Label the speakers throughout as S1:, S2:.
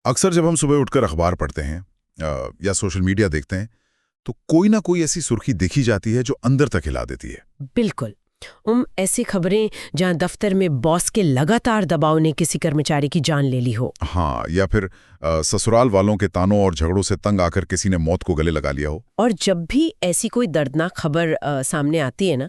S1: अक्सर जब हम सुबह उठकर अखबार पढ़ते हैं या सोशल मीडिया देखते हैं तो कोई ना कोई ऐसी सुर्खी देखी जाती है जो अंदर तक हिला देती है।
S2: बिल्कुल। ऐसी खबरें जहां दफ्तर में बॉस के लगातार दबाव ने किसी कर्मचारी की जान ले ली हो।
S1: हाँ, या फिर ससुराल वालों के तानों और झगड़ों से तंग आकर किसी ने मौत को गले लगा लिया हो।
S2: और जब भी ऐसी कोई दर्दनाक खबर सामने आती है ना,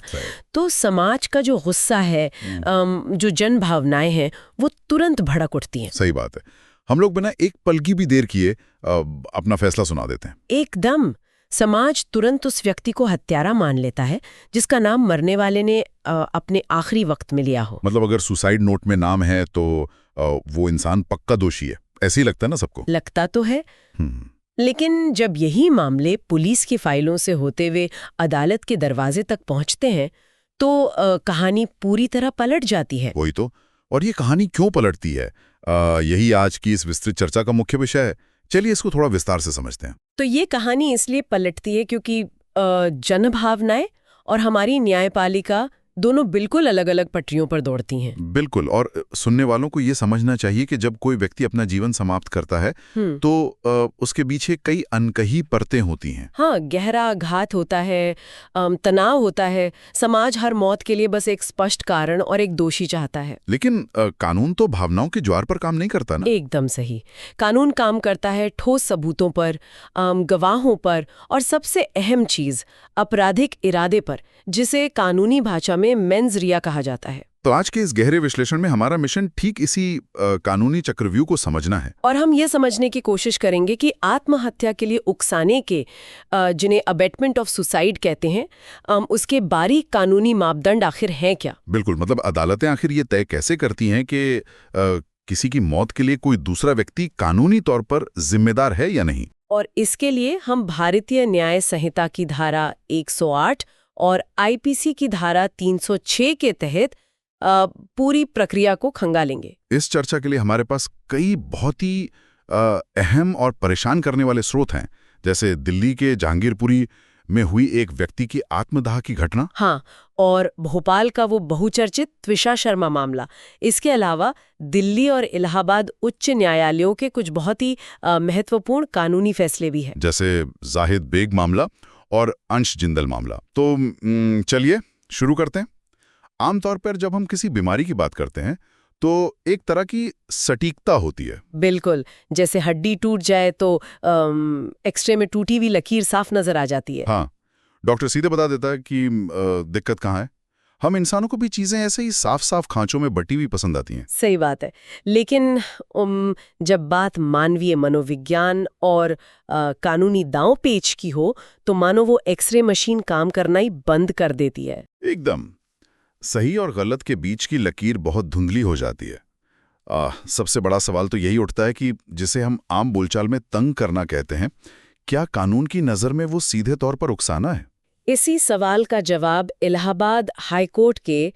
S2: तो समाज का जो गुस्सा है, जो जन भावनाएं हैं, वो तुरंत भड़क उठती हैं।
S1: सही बात है। हम लोग बिना एक पल की भी देर किए अपना फैसला सुना देते हैं।
S2: एकदम। समाज तुरंत उस व्यक्ति को हत्यारा मान लेता है जिसका नाम मरने वाले ने अपने आखिरी वक्त में लिया हो।
S1: मतलब अगर सुसाइड नोट में नाम है तो वो इंसान पक्का दोषी है, ऐसे ही लगता है ना सबको।
S2: लगता तो है। लेकिन जब यही मामले पुलिस की फाइलों से होते हुए अदालत के दरवाजे तक पहुंचते हैं तो कहानी पूरी तरह पलट जाती है।
S1: वही तो। और ये कहानी क्यों पलटती है, यही आज की इस विस्तृत चर्चा का मुख्य विषय है। चलिए इसको थोड़ा विस्तार से समझते हैं।
S2: तो ये कहानी इसलिए पलटती है क्योंकि जनभावनाएं और हमारी न्यायपालिका दोनों बिल्कुल अलग अलग पटरियों पर दौड़ती हैं।
S1: बिल्कुल। और सुनने वालों को ये समझना चाहिए कि जब कोई व्यक्ति अपना जीवन समाप्त करता है तो उसके पीछे कई अनकही परतें होती हैं।
S2: हाँ, गहरा घात होता है, तनाव होता है। समाज हर मौत के लिए बस एक स्पष्ट कारण और एक दोषी चाहता है।
S1: लेकिन कानून तो भावनाओं के ज्वार पर काम नहीं करता ना।
S2: एकदम सही। कानून काम करता है ठोस सबूतों पर, गवाहों पर और सबसे अहम चीज आपराधिक इरादे पर, जिसे कानूनी भाषा में मेंस रिया कहा जाता है।
S1: तो आज के इस गहरे विश्लेषण में हमारा मिशन ठीक इसी कानूनी चक्रव्यूह को समझना है।
S2: और हम ये समझने की कोशिश करेंगे कि आत्महत्या के लिए उकसाने के, जिन्हें अबेटमेंट ऑफ सुसाइड कहते हैं, उसके बारीक कानूनी मापदंड आखिर हैं क्या।
S1: बिल्कुल। मतलब अदालतें आखिर ये तय कैसे करती हैं कि किसी की मौत के लिए कोई दूसरा व्यक्ति कानूनी तौर पर जिम्मेदार है या नहीं।
S2: और इसके लिए हम भारतीय न्याय संहिता की धारा 108 और आईपीसी की धारा 306 के तहत पूरी प्रक्रिया को खंगालेंगे।
S1: इस चर्चा के लिए हमारे पास कई बहुत ही अहम और परेशान करने वाले स्रोत हैं, जैसे दिल्ली के जहांगीरपुरी में हुई एक व्यक्ति की आत्मदाह की घटना।
S2: हाँ, और भोपाल का वो बहुचर्चित त्विषा शर्मा मामला। इसके अलावा दिल्ली और इलाहाबाद उच्च न्यायालयों के कुछ बहुत ही महत्वपूर्ण कानूनी फैसले भी हैं,
S1: जैसे जाहिद बेग मामला और अंश जिंदल मामला। तो चलिए शुरू करते हैं। आमतौर पर जब हम किसी बीमारी की बात करते हैं तो एक तरह की सटीकता होती है।
S2: बिल्कुल। जैसे हड्डी टूट जाए तो एक्सरे में टूटी हुई लकीर साफ नजर आ जाती है।
S1: हाँ, डॉक्टर सीधे बता देता है कि दिक्कत कहाँ है। हम इंसानों को भी चीजें ऐसे ही साफ साफ खांचों में बटी हुई पसंद आती हैं।
S2: सही बात है। लेकिन जब बात मानवीय मनोविज्ञान और कानूनी दांव पेच की हो तो मानो वो एक्सरे मशीन काम करना ही बंद कर देती है।
S1: एकदम। सही और गलत के बीच की लकीर बहुत धुंधली हो जाती है। सबसे बड़ा सवाल तो यही उठता है कि जिसे हम आम बोलचाल में तंग करना कहते हैं, क्या कानून की नज़र में वो सीधे तौर पर उकसाना है?
S2: इसी सवाल का जवाब इलाहाबाद हाईकोर्ट के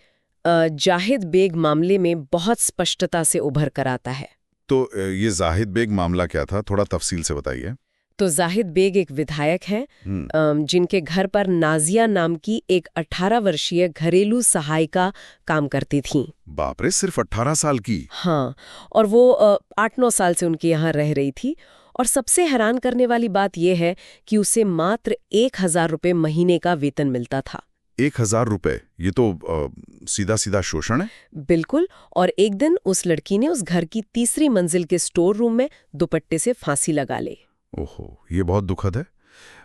S2: जाहिद बेग मामले में बहुत स्पष्टता से उभर कर आता है।
S1: तो ये जाहिद बेग मामला क्या था, थोड़ा तफसील से बताइए।
S2: तो जाहिद बेग एक विधायक हैं जिनके घर पर नाजिया नाम की एक 18 वर्षीय घरेलू सहायिका काम करती थी।
S1: बाप रे, सिर्फ 18 साल की?
S2: हाँ, और वो 8-9 साल से उनके यहाँ रह रही थी। और सबसे हैरान करने वाली बात यह है कि उसे मात्र 1000 रुपये महीने का वेतन मिलता था।
S1: 1000 रुपये? ये तो सीधा सीधा शोषण है।
S2: बिल्कुल। और एक दिन उस लड़की ने उस घर की 3री मंजिल के स्टोर रूम में दुपट्टे से फांसी लगा ली।
S1: ओहो, ये बहुत दुखद है।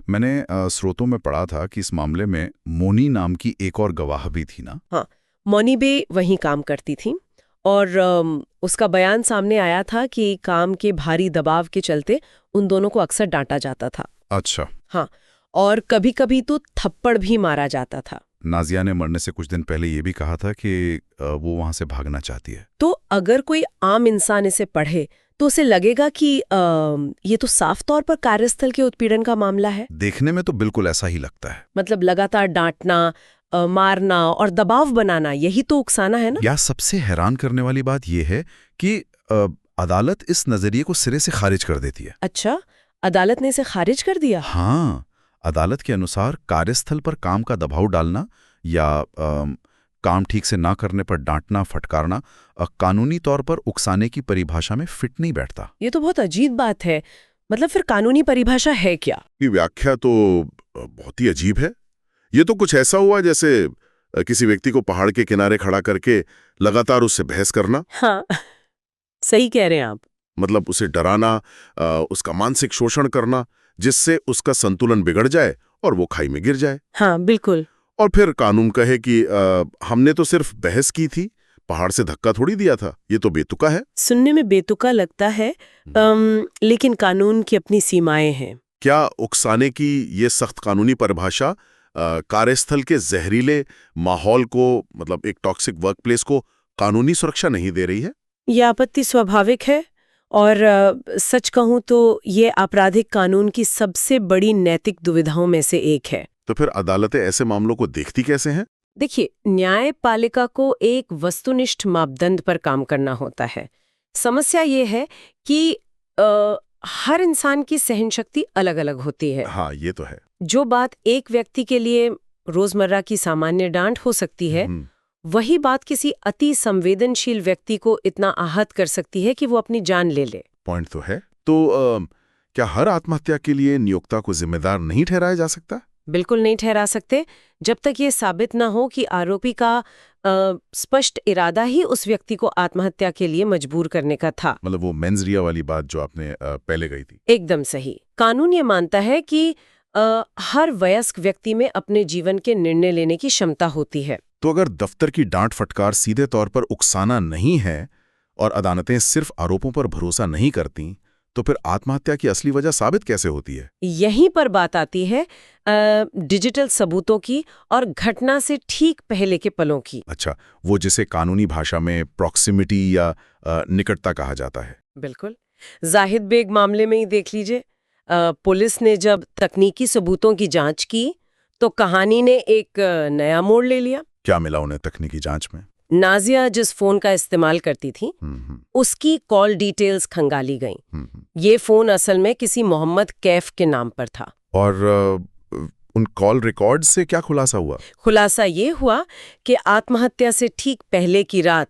S1: मैंने स्रोतों में पढ़ा था कि इस मामले में मोनी नाम की एक और गवाह भी थी ना?
S2: हाँ, मोनी बे वहीं काम करती थी और उसका बयान सामने आया था कि काम के भारी दबाव के चलते उन दोनों को अक्सर डांटा जाता था।
S1: अच्छा।
S2: हाँ, और कभी-कभी तो थप्पड़ भी मारा जाता था।
S1: नाजिया ने मरने से कुछ दिन पहले ये भी कहा था कि वो वहां से भागना चाहती है।
S2: तो अगर कोई आम इंसान इसे पढ़े तो उसे लगेगा कि ये तो साफ तौर पर कार्यस्थल के उत्पीड़न का मामला है।
S1: देखने में तो बिल्कुल ऐसा ही लगता है।
S2: मतलब लगातार डांटना, मारना और दबाव बनाना, यही तो उकसाना है ना?
S1: या सबसे हैरान करने वाली बात यह है कि अदालत इस नजरिए को सिरे से खारिज कर देती है।
S2: अच्छा, अदालत ने इसे खारिज कर दिया?
S1: हाँ, अदालत के अनुसार कार्यस्थल पर काम का दबाव डालना या काम ठीक से ना करने पर डांटना, फटकारना कानूनी तौर पर उकसाने की परिभाषा में फिट नहीं बैठता।
S2: ये तो बहुत अजीब बात है। मतलब फिर कानूनी परिभाषा है क्या?
S3: ये व्याख्या तो बहुत ही अजीब है। ये तो कुछ ऐसा हुआ जैसे किसी व्यक्ति को पहाड़ के किनारे खड़ा करके लगातार उससे बहस करना।
S2: हाँ, सही कह रहे हैं आप।
S3: मतलब उसे डराना, उसका मानसिक शोषण करना, जिससे उसका संतुलन बिगड़ जाए और वो खाई में गिर जाए।
S2: हाँ, बिल्कुल।
S3: और फिर कानून कहे कि हमने तो सिर्फ बहस की थी, पहाड़ से धक्का थोड़ी दिया था, ये तो बेतुका है।
S2: सुनने में बेतुका लगता है, लेकिन कानून की अपनी सीमाएं हैं।
S3: क्या उकसाने की ये सख्त कानूनी परिभाषा कार्यस्थल के जहरीले माहौल को, मतलब एक टॉक्सिक वर्कप्लेस को कानूनी सुरक्षा नहीं दे रही है?
S2: यह आपत्ति स्वाभाविक है और सच कहूं तो ये आपराधिक कानून की सबसे बड़ी नैतिक दुविधाओं में से एक है।
S3: तो फिर अदालतें ऐसे मामलों को देखती कैसे हैं?
S2: देखिए, न्यायपालिका को एक वस्तुनिष्ठ मापदंड पर काम करना होता है। समस्या ये है कि हर इंसान की सहनशक्ति अलग-अलग होती है।
S3: हाँ, ये तो है।
S2: जो बात एक व्यक्ति के लिए रोजमर्रा की सामान्य डांट हो सकती है, वही बात किसी अति संवेदनशील व्यक्ति को इतना आहत कर सकती है कि वो अपनी जान ले ले।
S3: पॉइंट तो है। तो क्या हर आत्महत्या के लिए नियोक्ता को जिम्मेदार नहीं ठहराया जा सकता?
S2: बिल्कुल नहीं ठहरा सकते, जब तक ये साबित ना हो कि आरोपी का स्पष्ट इरादा ही उस व्यक्ति को आत्महत्या के लिए मजबूर करने का था।
S3: मतलब वो मेंस रिया वाली बात जो आपने पहले कही थी।
S2: एकदम सही। कानून ये मानता है कि हर वयस्क व्यक्ति में अपने जीवन के निर्णय लेने की क्षमता होती है।
S3: तो अगर दफ्तर की डांट फटकार सीधे तौर पर उकसाना नहीं है और अदालतें सिर्फ आरोपों पर भरोसा नहीं करती, तो फिर आत्महत्या की असली वजह साबित कैसे होती है?
S2: यहीं पर बात आती है डिजिटल सबूतों की और घटना से ठीक पहले के पलों की।
S3: अच्छा, वो जिसे कानूनी भाषा में प्रॉक्सिमिटी या निकटता कहा जाता है।
S2: बिल्कुल। जाहिद बेग मामले में ही देख लीजिए। पुलिस ने जब तकनीकी सबूतों की जांच की तो कहानी ने एक नया मोड़ ले लिया।
S3: क्या मिला उन्हें तकनीकी जांच में?
S2: नाजिया जिस फोन का इस्तेमाल करती थी, उसकी कॉल डिटेल्स खंगाली गईं। ये फोन असल में किसी मोहम्मद कैफ के नाम पर था।
S3: और उन कॉल रिकॉर्ड से क्या खुलासा हुआ?
S2: खुलासा ये हुआ कि आत्महत्या से ठीक पहले की रात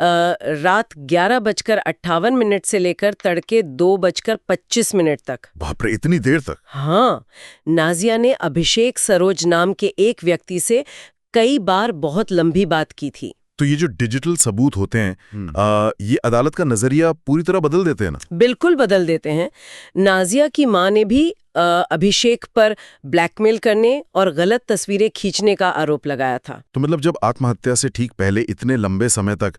S2: 11:58 से लेकर तड़के 2:25 तक।
S3: बाप रे, इतनी देर तक?
S2: हाँ, नाजिया ने अभिषेक सरोज नाम के एक व्यक्ति से कई बार बहुत लंबी बात की थी।
S3: तो ये जो डिजिटल सबूत होते हैं, ये अदालत का नजरिया पूरी तरह बदल देते हैं ना?
S2: बिल्कुल बदल देते हैं। नाजिया की मां ने भी अभिषेक पर ब्लैकमेल करने और गलत तस्वीरें खींचने का आरोप लगाया था।
S3: तो मतलब जब आत्महत्या से ठीक पहले इतने लंबे समय तक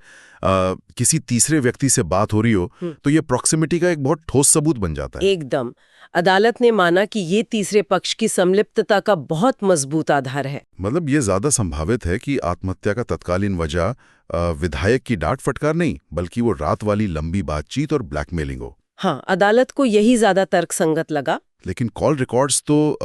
S3: किसी तीसरे व्यक्ति से बात हो रही हो, तो ये प्रॉक्सिमिटी का एक बहुत ठोस सबूत बन जाता है।
S2: एकदम। अदालत ने माना कि ये तीसरे पक्ष की संलिप्तता का बहुत मजबूत आधार है।
S3: मतलब ये ज्यादा संभावित है कि आत्महत्या का तत्कालीन वजह विधायक की डांट फटकार नहीं, बल्कि वो रात वाली लंबी बातचीत और ब्लैकमेलिंग हो।
S2: हाँ, अदालत को यही ज्यादा तर्कसंगत लगा।
S3: लेकिन कॉल रिकॉर्ड्स तो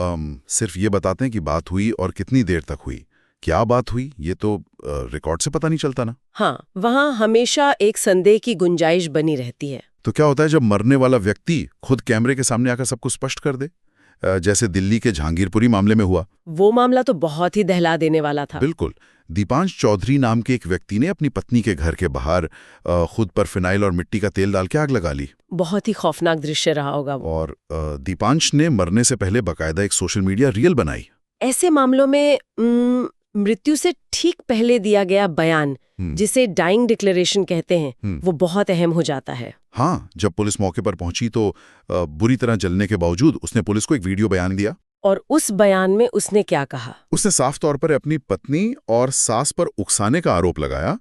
S3: सिर्फ ये बताते हैं कि बात हुई और कितनी देर तक हुई। क्या बात हुई, ये तो रिकॉर्ड से पता नहीं चलता ना।
S2: हाँ, वहाँ हमेशा एक संदेह की गुंजाइश बनी रहती है।
S3: तो क्या होता है जब मरने वाला व्यक्ति खुद कैमरे के सामने आकर सब कुछ स्पष्ट कर दे, जैसे दिल्ली के जहांगीरपुरी मामले में हुआ?
S2: वो मामला तो बहुत ही दहला देने वाला था।
S3: बिल्कुल। दीपांश चौधरी नाम के एक व्यक्ति ने अपनी पत्नी के घर के बाहर खुद पर फिनाइल और मिट्टी का तेल डाल के आग लगा ली।
S2: बहुत ही खौफनाक दृश्य रहा होगा वो।
S3: और दीपांश ने मरने से पहले बाकायदा एक सोशल मीडिया रील बनाई।
S2: ऐसे मामलों में मृत्यु से ठीक पहले दिया गया बयान, जिसे डाइंग डिक्लेरेशन कहते हैं, वो बहुत अहम हो जाता है।
S3: हाँ, जब पुलिस मौके पर पहुंची तो बुरी तरह जलने के बावजूद उसने पुलिस को एक वीडियो बयान दिया।
S2: और उस बयान में उसने क्या कहा?
S3: उसने साफ तौर पर अपनी पत्नी और सास पर उकसाने का आरोप लगाया।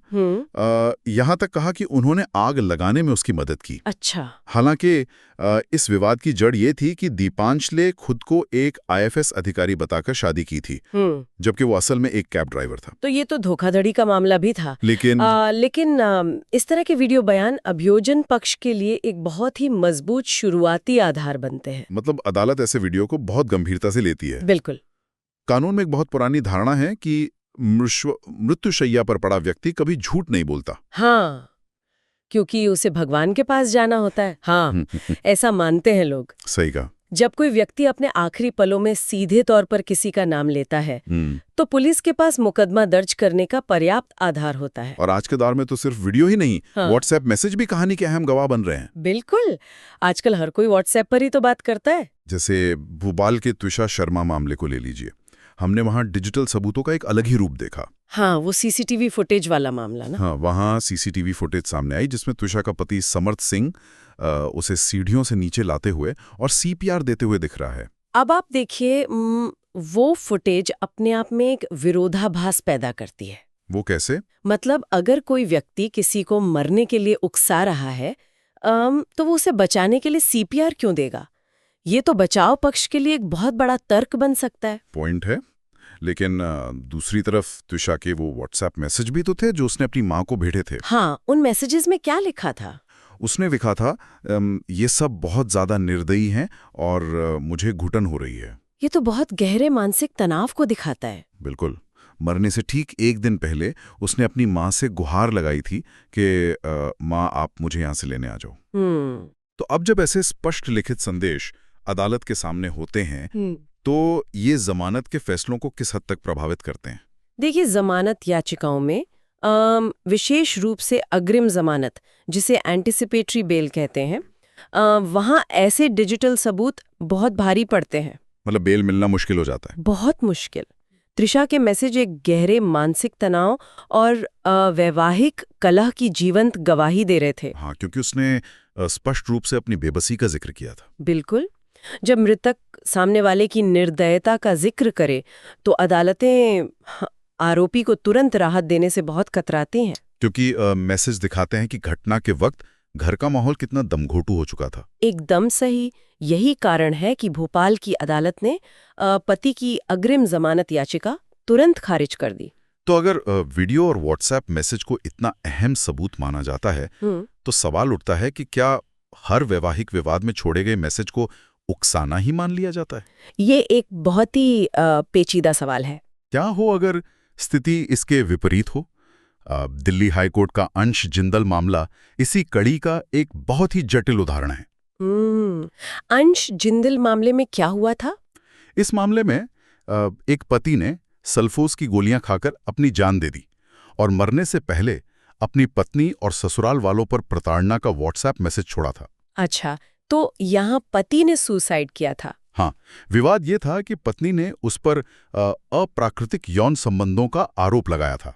S3: यहाँ तक कहा कि उन्होंने आग लगाने में उसकी मदद की।
S2: अच्छा।
S3: हालांकि इस विवाद की जड़ ये थी कि दीपांश ने खुद को एक IFS अधिकारी बताकर शादी की थी, जबकि वो असल में एक कैब ड्राइवर था।
S2: तो ये तो धोखाधड़ी का मामला भी था।
S3: लेकिन
S2: इस तरह के वीडियो बयान अभियोजन पक्ष के लिए एक बहुत ही मजबूत शुरुआती आधार बनते हैं।
S3: मतलब अदालत ऐसे वीडियो को बहुत गंभीरता से लेती है।
S2: बिल्कुल।
S3: कानून में एक बहुत पुरानी धारणा है कि मृत्युशैया पर पड़ा व्यक्ति कभी झूठ नहीं बोलता।
S2: हाँ, क्योंकि उसे भगवान के पास जाना होता है। हाँ, ऐसा मानते हैं लोग।
S3: सही कहा।
S2: जब कोई व्यक्ति अपने आखिरी पलों में सीधे तौर पर किसी का नाम लेता है तो पुलिस के पास मुकदमा दर्ज करने का पर्याप्त आधार होता है।
S1: और आज के दौर में तो सिर्फ वीडियो ही नहीं,
S2: हाँ।
S1: व्हाट्सएप मैसेज भी कहानी के अहम गवाह बन रहे हैं।
S2: बिल्कुल, आजकल हर कोई व्हाट्सएप पर ही तो बात करता है।
S1: जैसे भोपाल के त्विषा शर्मा मामले को ले लीजिए, हमने वहां डिजिटल सबूतों का एक अलग ही रूप देखा।
S2: हाँ, वो सीसीटीवी फुटेज वाला मामला ना।
S1: हाँ, वहां सीसीटीवी फुटेज सामने आई जिसमें त्विषा का पति समर्थ सिंह उसे सीढ़ियों से नीचे लाते हुए और सीपीआर देते हुए दिख रहा है।
S2: अब आप देखिए, वो फुटेज अपने आप में एक विरोधाभास पैदा करती है।
S1: वो कैसे?
S2: मतलब अगर कोई व्यक्ति किसी को मरने के लिए उकसा रहा है तो वो उसे बचाने के लिए सीपीआर क्यों देगा? ये तो बचाव पक्ष के लिए एक बहुत बड़ा तर्क बन सकता है।
S1: पॉइंट है, लेकिन दूसरी तरफ त्विषा के वो व्हाट्सएप मैसेज भी तो थे जो उसने अपनी माँ को भेजे थे।
S2: हाँ, उन मैसेजेस में क्या लिखा था?
S1: उसने लिखा था, ये सब बहुत ज्यादा निर्दयी हैं और मुझे घुटन हो रही है।
S2: ये तो बहुत गहरे मानसिक तनाव को दिखाता है।
S1: बिल्कुल। मरने से ठीक एक दिन पहले उसने अपनी माँ से गुहार लगाई थी कि माँ आप मुझे यहाँ से लेने आ जाओ। तो अब जब ऐसे स्पष्ट लिखित संदेश अदालत के सामने होते हैं तो ये जमानत के फैसलों को किस हद तक प्रभावित करते हैं?
S2: देखिए, जमानत याचिकाओं में विशेष रूप से अग्रिम जमानत, जिसे एंटिसिपेटरी बेल कहते हैं, वहाँ ऐसे डिजिटल सबूत बहुत भारी पड़ते हैं।
S1: मतलब बेल मिलना मुश्किल हो जाता है।
S2: बहुत मुश्किल। त्रिषा के मैसेज एक गहरे मानसिक तनाव और वैवाहिक कलह की जीवंत गवाही दे रहे थे।
S1: हाँ, क्योंकि उसने स्पष्ट रूप से अपनी बेबसी का जिक्र किया था।
S2: बिल्कुल। जब मृतक सामने वाले की निर्दयता का जिक्र करे तो अदालतें आरोपी को तुरंत राहत देने से बहुत कतराती हैं।
S1: क्योंकि मैसेज दिखाते हैं कि घटना के वक्त घर का माहौल कितना दमघोटू हो चुका था।
S2: एकदम सही। यही कारण है कि भोपाल की अदालत ने पति की अग्रिम जमानत याचिका तुरंत खारिज कर दी।
S1: तो अगर वीडियो और व्हाट्सएप मैसेज को इतना अहम सबूत माना जाता है तो सवाल उठता है कि क्या हर वैवाहिक विवाद में छोड़े गए मैसेज को उकसाना ही मान लिया जाता है?
S2: ये एक बहुत ही पेचीदा सवाल है।
S1: क्या हो अगर स्थिति इसके विपरीत हो? दिल्ली हाईकोर्ट का अंश जिंदल मामला इसी कड़ी का एक बहुत ही जटिल उदाहरण है।
S2: अंश जिंदल मामले में क्या हुआ था?
S1: इस मामले में एक पति ने सल्फोस की गोलियां खाकर अपनी जान दे दी और मरने से पहले अपनी पत्नी और ससुराल वालों पर प्रताड़ना का व्हाट्सएप मैसेज छोड़ा था।
S2: अच्छा, तो यहाँ पति ने सुसाइड किया था।
S1: हाँ, विवाद ये था कि पत्नी ने उस पर अप्राकृतिक यौन संबंधों का आरोप लगाया था।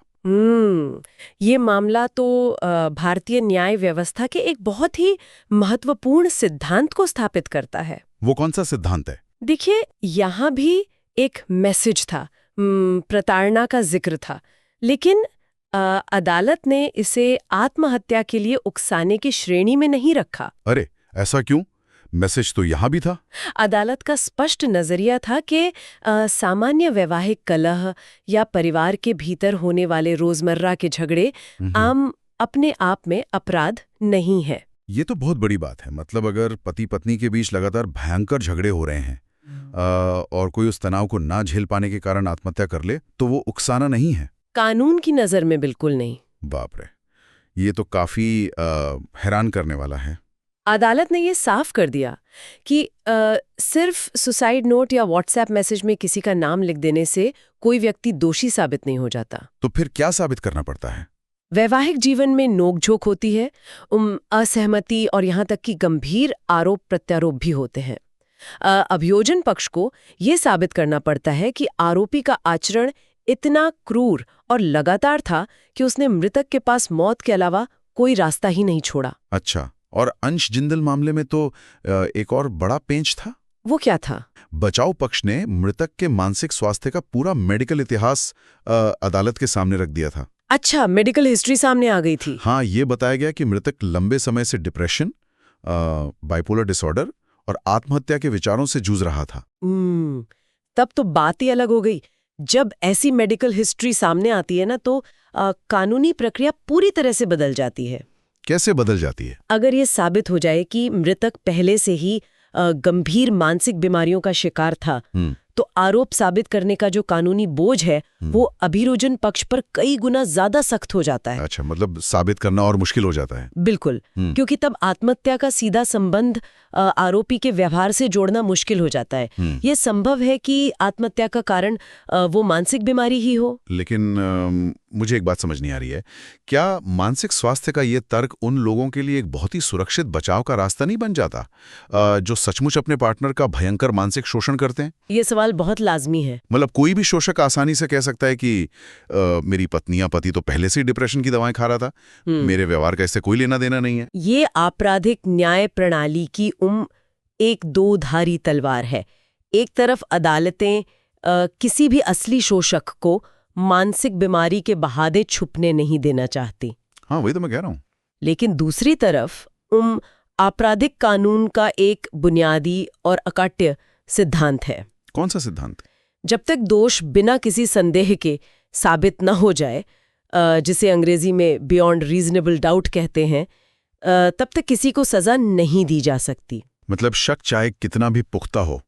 S2: ये मामला तो भारतीय न्याय व्यवस्था के एक बहुत ही महत्वपूर्ण सिद्धांत को स्थापित करता है।
S1: वो कौन सा सिद्धांत है?
S2: देखिए, यहाँ भी एक मैसेज था, प्रताड़ना का जिक्र था, लेकिन अदालत ने इसे आत्महत्या के लिए उकसाने की श्रेणी में नहीं रखा।
S1: अरे, ऐसा क्यों? मैसेज तो यहाँ भी था।
S2: अदालत का स्पष्ट नजरिया था कि सामान्य वैवाहिक कलह या परिवार के भीतर होने वाले रोजमर्रा के झगड़े आम अपने आप में अपराध नहीं है।
S1: ये तो बहुत बड़ी बात है। मतलब अगर पति पत्नी के बीच लगातार भयंकर झगड़े हो रहे हैं और कोई उस तनाव को ना झेल पाने के कारण आत्महत्या कर ले तो वो उकसाना नहीं है।
S2: कानून की नजर में बिल्कुल नहीं।
S1: बाप रे, ये तो काफी हैरान करने वाला है।
S2: अदालत ने ये साफ कर दिया कि सिर्फ सुसाइड नोट या व्हाट्सएप मैसेज में किसी का नाम लिख देने से कोई व्यक्ति दोषी साबित नहीं हो जाता।
S1: तो फिर क्या साबित करना पड़ता है?
S2: वैवाहिक जीवन में नोकझोंक होती है, असहमति और यहाँ तक कि गंभीर आरोप प्रत्यारोप भी होते हैं। अभियोजन पक्ष को ये साबित करना पड़ता है कि आरोपी का आचरण इतना क्रूर और लगातार था कि उसने मृतक के पास मौत के अलावा कोई रास्ता ही नहीं छोड़ा। अच्छा,
S1: और अंश जिंदल मामले में तो एक और बड़ा पेंच था।
S2: वो क्या था?
S1: बचाव पक्ष ने मृतक के मानसिक स्वास्थ्य का पूरा मेडिकल इतिहास अदालत के सामने रख दिया था।
S2: अच्छा, मेडिकल हिस्ट्री सामने आ गई थी।
S1: हाँ, ये बताया गया कि मृतक लंबे समय से डिप्रेशन, बाइपोलर डिसऑर्डर और आत्महत्या के विचारों से जूझ रहा था।
S2: तब तो बात ही अलग हो गई। जब ऐसी मेडिकल हिस्ट्री सामने आती है ना तो कानूनी प्रक्रिया पूरी तरह से बदल जाती है।
S1: कैसे बदल जाती है?
S2: अगर ये साबित हो जाए कि मृतक पहले से ही गंभीर मानसिक बीमारियों का शिकार था तो आरोप साबित करने का जो कानूनी बोझ है वो अभियोजन पक्ष पर कई गुना ज्यादा सख्त हो जाता है।
S1: अच्छा, मतलब साबित करना और मुश्किल हो जाता है।
S2: बिल्कुल, क्योंकि तब आत्महत्या का सीधा संबंध आरोपी के व्यवहार से जोड़ना मुश्किल हो जाता है। ये संभव है कि आत्महत्या का कारण वो मानसिक बीमारी ही हो।
S1: लेकिन मुझे एक बात समझ नहीं आ रही है, क्या मानसिक स्वास्थ्य का ये तर्क उन लोगों के लिए एक बहुत ही सुरक्षित बचाव का रास्ता नहीं बन जाता जो सचमुच अपने पार्टनर का भयंकर मानसिक शोषण करते हैं?
S2: ये सवाल बहुत लाजमी है।
S1: मतलब कोई भी शोषक आसानी से कह सकता है कि मेरी पत्नी या पति तो पहले से ही डिप्रेशन की दवाएं खा रहा था, मेरे व्यवहार का इससे कोई लेना देना नहीं है।
S2: ये आपराधिक न्याय प्रणाली की एक दो धारी तलवार है। एक तरफ अदालतें किसी भी असली शोषक को मानसिक बीमारी के बहादे छुपने नहीं देना चाहती।
S1: हाँ, वही तो मैं कह रहा हूँ।
S2: लेकिन दूसरी तरफ आपराधिक कानून का एक बुनियादी और अकाट्य सिद्धांत है।
S1: कौन सा सिद्धांत?
S2: जब तक दोष बिना किसी संदेह के साबित न हो जाए, जिसे अंग्रेजी में बियॉन्ड रीजनेबल डाउट कहते हैं, तब तक किसी को सजा नहीं दी जा सकती।
S1: मतलब शक चाहे कितना भी पुख्ता हो,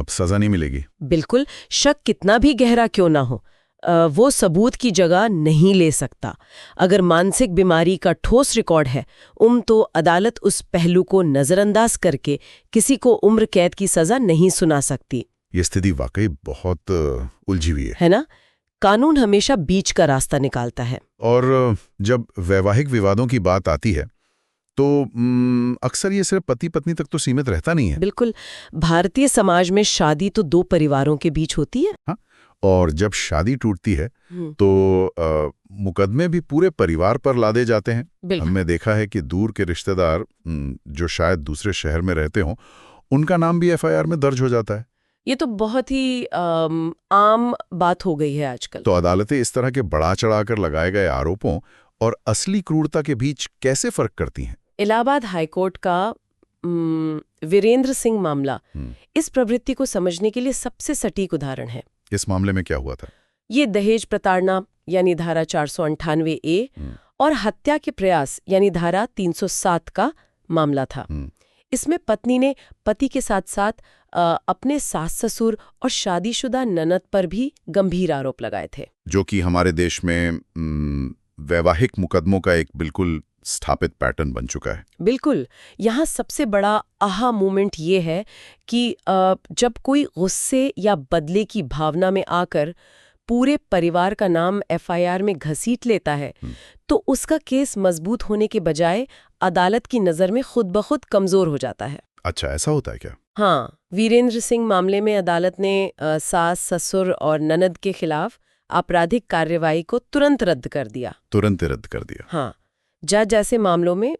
S1: सजा नहीं मिलेगी।
S2: बिल्कुल, शक कितना भी गहरा क्यों ना हो, वो सबूत की जगह नहीं ले सकता। अगर मानसिक बीमारी का ठोस रिकॉर्ड है तो अदालत उस पहलू को नजरअंदाज करके किसी को उम्र कैद की सजा नहीं सुना सकती।
S1: ये स्थिति वाकई बहुत उलझी हुई
S2: है ना? कानून हमेशा बीच का रास्ता निकालता है।
S1: और जब वैवाहिक विवादों की बात आती है तो अक्सर ये सिर्फ पति पत्नी तक तो सीमित रहता नहीं है।
S2: बिल्कुल, भारतीय समाज में शादी तो दो परिवारों के बीच होती है।
S1: हाँ, और जब शादी टूटती है तो मुकदमे भी पूरे परिवार पर लादे जाते हैं। हमने देखा है कि दूर के रिश्तेदार जो शायद दूसरे शहर में रहते हों, उनका नाम भी एफआईआर में दर्ज हो जाता है।
S2: ये तो बहुत ही आम बात हो गई है आजकल।
S1: तो अदालतें इस तरह के बढ़ा चढ़ाकर लगाए गए आरोपों और असली क्रूरता के बीच कैसे फर्क करती हैं?
S2: इलाहाबाद हाईकोर्ट का वीरेंद्र सिंह मामला इस प्रवृत्ति को समझने के लिए सबसे सटीक उदाहरण है।
S1: इस मामले में क्या हुआ था?
S2: ये दहेज प्रताड़ना यानी धारा 498A और हत्या के प्रयास यानी धारा 307 का मामला था। इसमें पत्नी ने पति के साथ साथ अपने सास ससुर और शादीशुदा ननद पर भी गंभीर आरोप लगाए थे,
S1: जो कि हमारे देश में वैवाहिक मुकदमों का एक बिल्कुल स्थापित पैटर्न बन चुका है।
S2: बिल्कुल, यहाँ सबसे बड़ा आहा मोमेंट ये है कि जब कोई गुस्से या बदले की भावना में आकर पूरे परिवार का नाम एफआईआर में घसीट लेता है तो उसका केस मजबूत होने के बजाय अदालत की नज़र में खुद ब खुद कमजोर हो जाता है।
S1: अच्छा, ऐसा होता है क्या?
S2: हाँ, वीरेंद्र सिंह मामले में अदालत ने सास ससुर और ननद के खिलाफ आपराधिक कार्यवाही को तुरंत रद्द कर दिया।
S1: तुरंत रद्द कर दिया?
S2: हाँ, जज जैसे मामलों में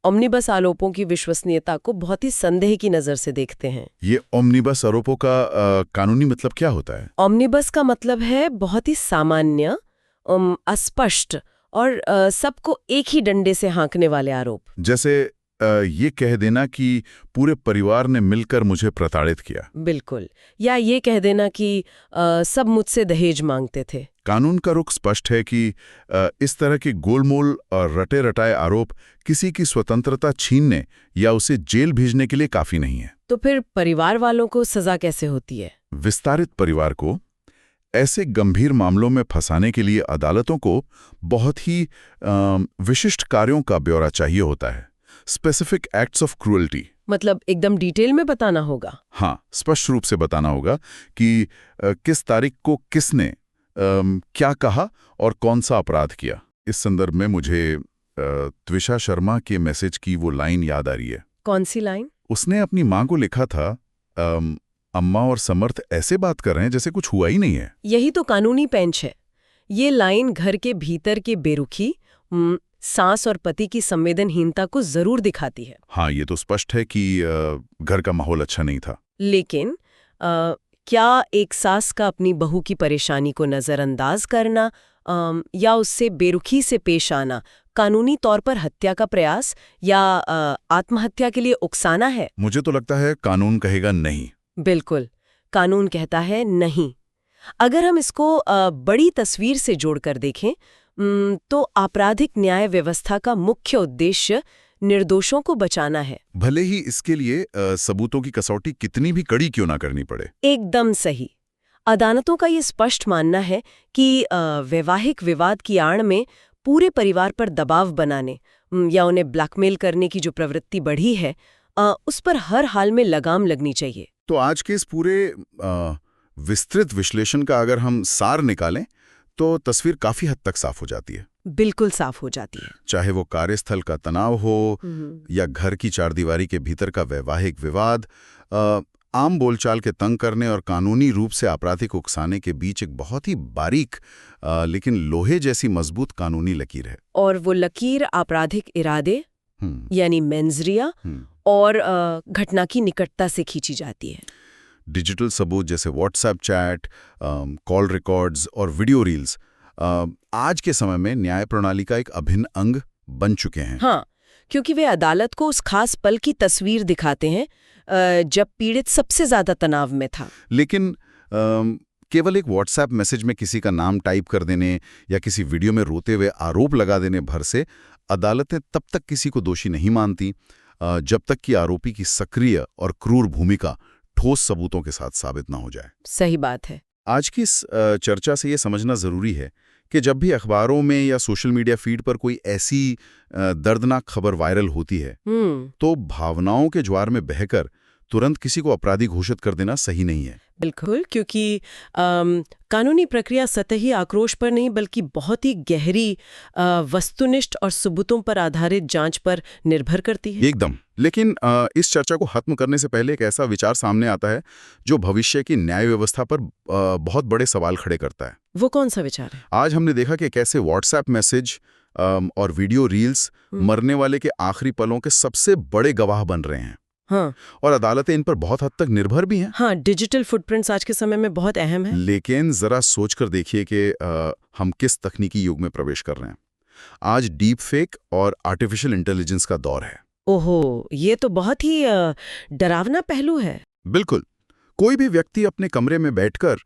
S2: ओमनिबस आरोपों की विश्वसनीयता को बहुत ही संदेह की नजर से देखते हैं।
S1: ये ओमनिबस आरोपों का कानूनी मतलब क्या होता है?
S2: ओमनिबस का मतलब है बहुत ही सामान्य, अस्पष्ट और सबको एक ही डंडे से हाँकने वाले आरोप।
S1: जैसे ये कह देना कि पूरे परिवार ने मिलकर मुझे प्रताड़ित किया।
S2: बिल्कुल, या ये कह देना कि सब मुझसे दहेज मांगते थे।
S1: कानून का रुख स्पष्ट है कि इस तरह के गोलमोल और रटे रटाए आरोप किसी की स्वतंत्रता छीनने या उसे जेल भेजने के लिए काफी नहीं है।
S2: तो फिर परिवार वालों को सजा कैसे होती है?
S1: विस्तारित परिवार को ऐसे गंभीर मामलों में फंसाने के लिए अदालतों को बहुत ही विशिष्ट कार्यों का ब्यौरा चाहिए होता है। स्पेसिफिक एक्ट्स ऑफ क्रूअल्टी,
S2: मतलब एकदम डिटेल में बताना होगा।
S1: हाँ, स्पष्ट रूप से बताना होगा कि किस तारीख को किसने क्या कहा और कौन सा अपराध किया। इस संदर्भ में मुझे त्विषा शर्मा के मैसेज की वो लाइन याद आ रही है।
S2: कौन सी लाइन?
S1: उसने अपनी माँ को लिखा था, अम्मा और समर्थ ऐसे बात कर रहे हैं जैसे कुछ हुआ ही नहीं है।
S2: यही तो कानूनी पेंच है। ये लाइन घर के भीतर के बेरुखी, सास और पति की संवेदनहीनता को जरूर दिखाती है।
S1: हाँ, ये तो स्पष्ट है कि घर का माहौल अच्छा नहीं था।
S2: लेकिन क्या एक सास का अपनी बहू की परेशानी को नजरअंदाज करना या उससे बेरुखी से पेश आना कानूनी तौर पर हत्या का प्रयास या आत्महत्या के लिए उकसाना है?
S1: मुझे तो लगता है कानून कहेगा नहीं।
S2: बिल्कुल, कानून कहता है नहीं। अगर हम इसको बड़ी तस्वीर से जोड़कर देखें तो आपराधिक न्याय व्यवस्था का मुख्य उद्देश्य निर्दोषों को बचाना है।
S1: भले ही इसके लिए सबूतों की कसौटी कितनी भी कड़ी क्यों ना करनी पड़े।
S2: एकदम सही। अदालतों का ये स्पष्ट मानना है कि वैवाहिक विवाद की आड़ में पूरे परिवार पर दबाव बनाने या उन्हें ब्लैकमेल करने की जो प्रवृत्ति बढ़ी है, उस पर हर हाल में लगाम लगनी चाहिए।
S1: तो आज के इस पूरे विस्तृत विश्लेषण का अगर हम सार निकालें तो तस्वीर काफी हद तक साफ हो जाती है।
S2: बिल्कुल साफ हो जाती है।
S1: चाहे वो कार्यस्थल का तनाव हो या घर की चारदीवारी के भीतर का वैवाहिक विवाद, आम बोलचाल के तंग करने और कानूनी रूप से आपराधिक उकसाने के बीच एक बहुत ही बारीक लेकिन लोहे जैसी मजबूत कानूनी लकीर है।
S2: और वो लकीर आपराधिक इरादे यानी मेंजरिया और घटना की निकटता से खींची जाती है।
S1: डिजिटल सबूत जैसे व्हाट्सएप चैट, कॉल रिकॉर्ड्स और वीडियो रील्स आज के समय में न्याय प्रणाली का एक अभिन्न अंग बन चुके हैं।
S2: हाँ, क्योंकि वे अदालत को उस खास पल की तस्वीर दिखाते हैं जब पीड़ित सबसे ज्यादा तनाव में था।
S1: लेकिन केवल एक व्हाट्सएप मैसेज में किसी का नाम टाइप कर देने या किसी वीडियो में रोते हुए आरोप लगा देने भर से अदालतें तब तक किसी को दोषी नहीं मानती जब तक कि आरोपी की सक्रिय और क्रूर भूमिका ठोस सबूतों के साथ साबित ना हो जाए।
S2: सही बात है।
S1: आज की इस चर्चा से ये समझना जरूरी है कि जब भी अखबारों में या सोशल मीडिया फीड पर कोई ऐसी दर्दनाक खबर वायरल होती है तो भावनाओं के ज्वार में बहकर तुरंत किसी को अपराधी घोषित कर देना सही नहीं है।
S2: बिल्कुल, क्योंकि कानूनी प्रक्रिया सतही आक्रोश पर नहीं बल्कि बहुत ही गहरी वस्तुनिष्ठ और सबूतों पर आधारित जांच पर निर्भर करती है।
S1: एकदम। लेकिन इस चर्चा को खत्म करने से पहले एक ऐसा विचार सामने आता है जो भविष्य की न्याय व्यवस्था पर बहुत बड़े सवाल खड़े करता है।
S2: वो कौन सा विचार है?
S1: आज हमने देखा कि कैसे व्हाट्सएप मैसेज और वीडियो रील्स मरने वाले के आखिरी पलों के सबसे बड़े गवाह बन रहे हैं।
S2: हाँ।
S1: और अदालतें इन पर बहुत हद तक निर्भर भी हैं।
S2: हाँ, डिजिटल फुटप्रिंट्स आज के समय में बहुत अहम है।
S1: लेकिन जरा सोच कर देखिए कि हम किस तकनीकी युग में प्रवेश कर रहे हैं। आज डीप फेक और आर्टिफिशियल इंटेलिजेंस का दौर है।
S2: ओहो, ये तो बहुत ही डरावना पहलू है।
S1: बिल्कुल। कोई भी व्यक्ति अपने कमरे में बैठकर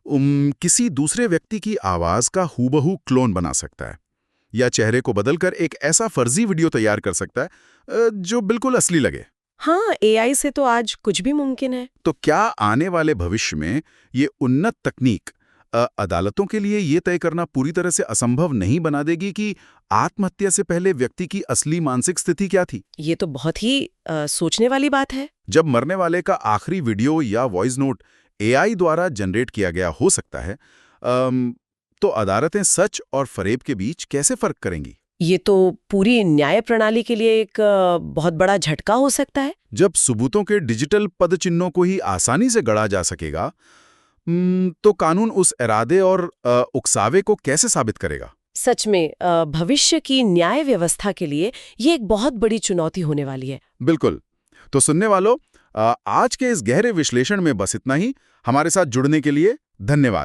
S1: किसी दूसरे व्यक्ति की आवाज का हूबहू क्लोन बना सकता है या चेहरे को बदलकर एक ऐसा फर्जी वीडियो तैयार कर सकता है जो बिल्कुल असली लगे।
S2: हाँ, एआई से तो आज कुछ भी मुमकिन है।
S1: तो क्या आने वाले भविष्य में ये उन्नत तकनीक अदालतों के लिए ये तय करना पूरी तरह से असंभव नहीं बना देगी कि आत्महत्या से पहले व्यक्ति की असली मानसिक स्थिति क्या थी? ये
S2: तो बहुत ही सोचने वाली बात है।
S1: जब मरने वाले का आखिरी वीडियो या वॉइस नोट एआई द्वारा जनरेट किया गया हो सकता है, तो अदालतें सच और फरेब के बीच कैसे फर्क करेंगी?
S2: ये तो पूरी न्याय प्रणाली के लिए एक बहुत बड़ा झटका हो सकता है।
S1: जब सबूतों के डिजिटल पदचिन्हों को ही आसानी से गढ़ा जा सकेगा, तो कानून उस इरादे और उकसावे को कैसे साबित करेगा?
S2: सच में भविष्य की न्याय व्यवस्था के लिए ये एक बहुत बड़ी चुनौती होने वाली है।
S1: बिल्कुल। तो सुनने वालों, आज के इस गहरे विश्लेषण में बस इतना ही। हमारे साथ जुड़ने के लिए धन्यवाद।